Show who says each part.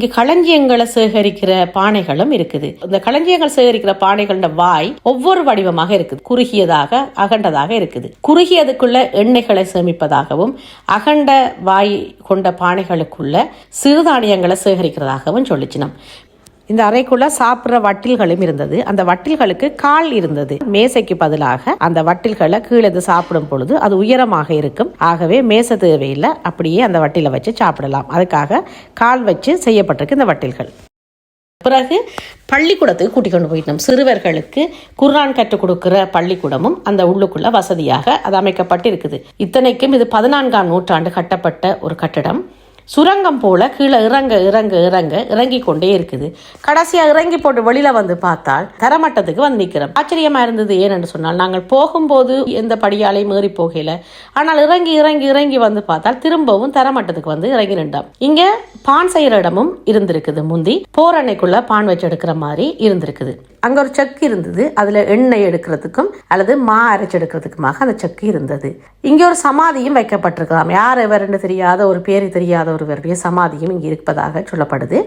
Speaker 1: இங்க களஞ்சியங்களை சேகரிக்கிற பானைகளும் இருக்குது. இந்த களஞ்சியங்கள் சேகரிக்கிற பானைகளோட வாய் ஒவ்வொரு வடிவமாக இருக்குது. குறுகியதாக அகண்டதாக இருக்குது. குறுகியதுக்குள்ள எண்ணெய்களை சேமிப்பதாகவும் அகண்ட வாய் கொண்ட பானைகளுக்குள்ள சிறுதானியங்களை சேகரிக்கிறதாகவும் சொல்லிச்சினோம். இந்த அறைக்குள்ள சாப்பிட்ற வட்டில்களும் இருந்தது. அந்த வட்டில்களுக்கு கால் இருந்தது. மேசைக்கு பதிலாக அந்த வட்டில்களை கீழே சாப்பிடும் பொழுது அது உயரமாக இருக்கும். ஆகவே மேசை தேவையில்லை, அப்படியே அந்த வட்டில வச்சு சாப்பிடலாம். அதுக்காக கால் வச்சு செய்யப்பட்டிருக்கு இந்த வட்டில்கள். பிறகு பள்ளிக்கூடத்துக்கு கூட்டிக் கொண்டு போயிட்டோம். சிறுவர்களுக்கு குர்ஆன் கற்றுக் கொடுக்கிற பள்ளிக்கூடமும் அந்த உள்ளுக்குள்ள வசதியாக அது அமைக்கப்பட்டிருக்குது. இத்தனைக்கும் இது 14ஆம் நூற்றாண்டு கட்டப்பட்ட ஒரு கட்டடம். சுரங்கம் போல கீழே இறங்கி கொண்டே இருக்குது. கடைசியா இறங்கி போட்டு வெளியில வந்து பார்த்தால் தரமட்டத்துக்கு வந்து நிற்கிறோம். ஆச்சரியமா இருந்தது. ஏனென்று சொன்னால், நாங்கள் போகும்போது எந்த படியாலையும் ஏறி போகல. ஆனால் இறங்கி வந்து பார்த்தால் திரும்பவும் தரமட்டத்துக்கு வந்து இறங்கி நின்றோம். இங்க பான் செய்யற இடமும் இருந்திருக்குது. முந்தி போரணைக்குள்ள பான் வச்சு எடுக்கிற மாதிரி இருந்திருக்குது. அங்க ஒரு செக்கு இருந்தது. அதுல எண்ணெய் எடுக்கிறதுக்கும் அல்லது மா அரைச்சு எடுக்கிறதுக்குமாக அந்த செக்கு இருந்தது. இங்க ஒரு சமாதியும் வைக்கப்பட்டிருக்கலாம். யார் எவருன்னு தெரியாத ஒரு பேரு தெரியாத ஒருவருடைய சமாதியும் இங்கு இருப்பதாக சொல்லப்படுது.